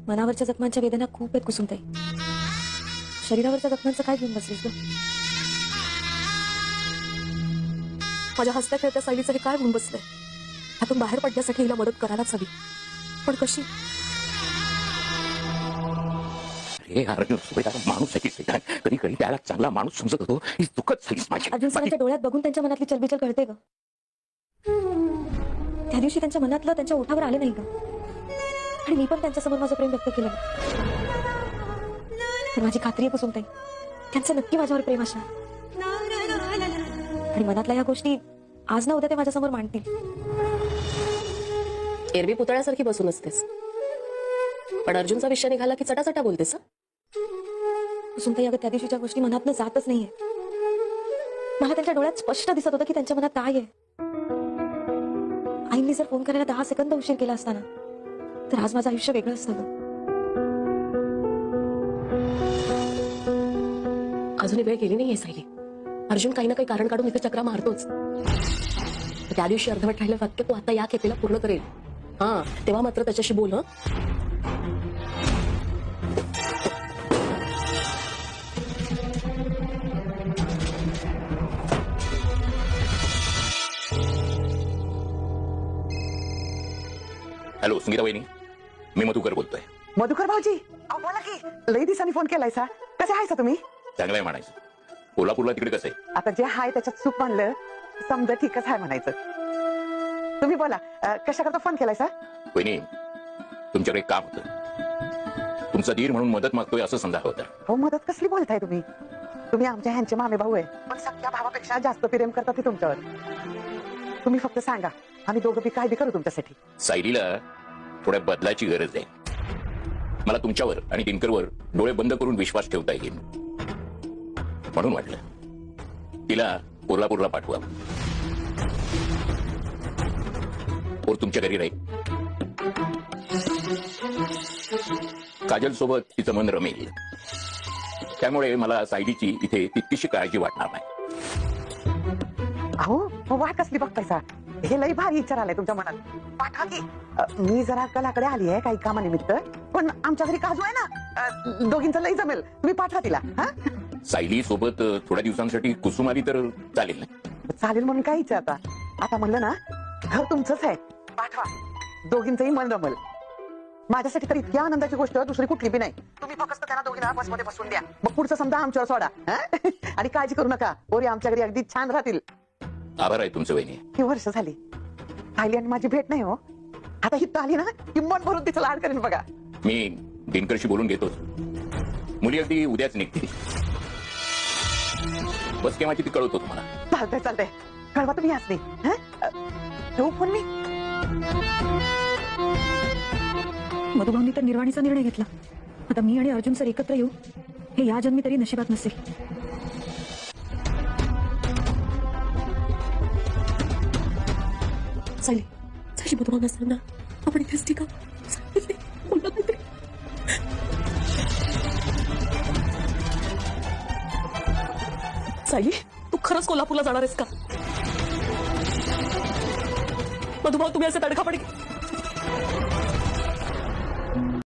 मनावरच्या जखमांच्या वेदना खूप आहेत कुसुमताई. शरीरावरच्या जखमांचं काय घेऊन बसलीस ग? माझ्या हसत्या खेळत्या सायलीचं हे काय होऊन बसलंय? त्यातून बाहेर पडण्यासाठी हिला मदत करायलाच हवी, पण कशी? अरे अर्जुन सुभेदार माणूस आहे की कधी कधी त्याला चांगला माणूस समजत होतो. ही चुकत झालीस माझी. अर्जुन सरांच्या डोळ्यात बघून त्यांच्या मनातली चलबिचल कळते ग. त्या दिवशी त्यांच्या मनातलं त्यांच्या ओठावर आले नाही ग, आणि मी पण त्यांच्यासमोर माझं प्रेम व्यक्त केलं. पण माझी खात्री आहे कुसुमताई, त्यांचं नक्की माझ्यावर प्रेम असणार, आणि मनातल्या या गोष्टी आज ना उद्या ते माझ्यासमोर मांडतील. एरवी पुतळ्यासारखी बसून असतेस, पण अर्जुनचा विषय निघाला की चटाचटा बोलतेस. कुसुमताई, अगं त्या दिवशीच्या गोष्टी मनातनं जातच नाहीये. मला त्यांच्या डोळ्यात स्पष्ट दिसत होतं की त्यांच्या मनात काय आहे. आईंनी जर फोन करायला 10 सेकंद उशीर केला असताना तर आज माझं आयुष्य वेगळं असतं. अजूनही वेळ गेली नाहीये सायली. अर्जुन काही ना काही कारण काढून इथे चक्रा मारतोच. त्या दिवशी अर्धवट राहिलं वाक्य तू आता या खेपेला पूर्ण करेल. हा, तेव्हा मात्र त्याच्याशी बोल. हं, हॅलो संगीता वहिनी, मी मधुकर बोलतोय. मधुकर भाऊजी, अहो बोला की. लई दिवसांनी फोन केलायसा. कसे आहे तुम्ही? चांगलं आहे म्हणायचं. कोल्हापूरला तिकडे कसं आहे? आता जे आहे त्याच्यात चूक म्हणलं समजा ठीकच आहे म्हणायचं. तुम्ही बोला, कशा करता फोन केलायसा? वहिनी, तुमच्याकडे एक काम होतं. तुमचा धीर म्हणून मदत मागतोय असं समजा होतं. हो, मदत कसली बोलताय तुम्ही? तुम्ही आमच्या ह्यांचे मामे भाऊ आहे, पण सख्या भावापेक्षा जास्त प्रेम करतात ते तुमच्यावर. तुम्ही फक्त सांगा, आम्ही दोघं बी काय बी करू तुमच्यासाठी. सायलीला थोड्या बदलाची गरज आहे. मला तुमच्यावर आणि दिनकरवर डोळे बंद करून विश्वास ठेवता येईल, म्हणून वाटलं तिला कोल्हापूरला पाठवा. और तुमच्या घरी राहील. काजल सोबत तिचं मन रमेल, त्यामुळे मला सायलीची इथे तितकीशी काळजी वाटणार नाही. अहो, वाट कसली बघतायसा? हे लई भारी विचार आलाय तुमच्या मनात. पाठवा की. मी जरा कलाकडे आली आहे काही कामानिमित्त, पण आमच्या घरी काजू आहे ना, दोघींचं लई जमेल. तुम्ही पाठवा तिला. हा, सायली सोबत थोड्या दिवसांसाठी कुसुम आली तर चालेल ना? चालेल म्हणून काय इच्छा आता. आता म्हणलं ना, घर तुमचंच आहे. पाठवा, दोघींचंही मन रमल. माझ्यासाठी तर इतक्या आनंदाची गोष्ट दुसरी कुठली बी नाही. तुम्ही फक्त त्यांना दोघींना बसमध्ये बसून द्या, मग पुढचं समजा आमच्यावर सोडा. हा? आणि काळजी करू नका, पोरी आमच्या घरी अगदी छान राहतील. आभार आहे तुमचं वहिनी. ही वर्ष झाली आली आणि माझी भेट नाही हो. आता ही आली ना की मन भरून तिचं लाड करेन बघा. मी दिनकरशी बोलून घेतोच. मुली अगदी उद्याच निघतील. बस केव्हाची ती कळवतो तुम्हाला. चालतंय चालतंय, कळवा तुम्ही आज नाही. ठेवू फोन मी. मधुभाऊंनी तर निर्वाणीचा निर्णय घेतला. आता मी आणि अर्जुन सर एकत्र येऊ हे या जन्मी तरी नशिबात नसेल. सायली, सायली मधुभाऊंना सांग ना, आपण इथेच ठीक आहोत. सायली, तू खरंच कोल्हापूरला जाणार आहेस का? मधुभाऊ, तुम्ही असे तडकाफडकी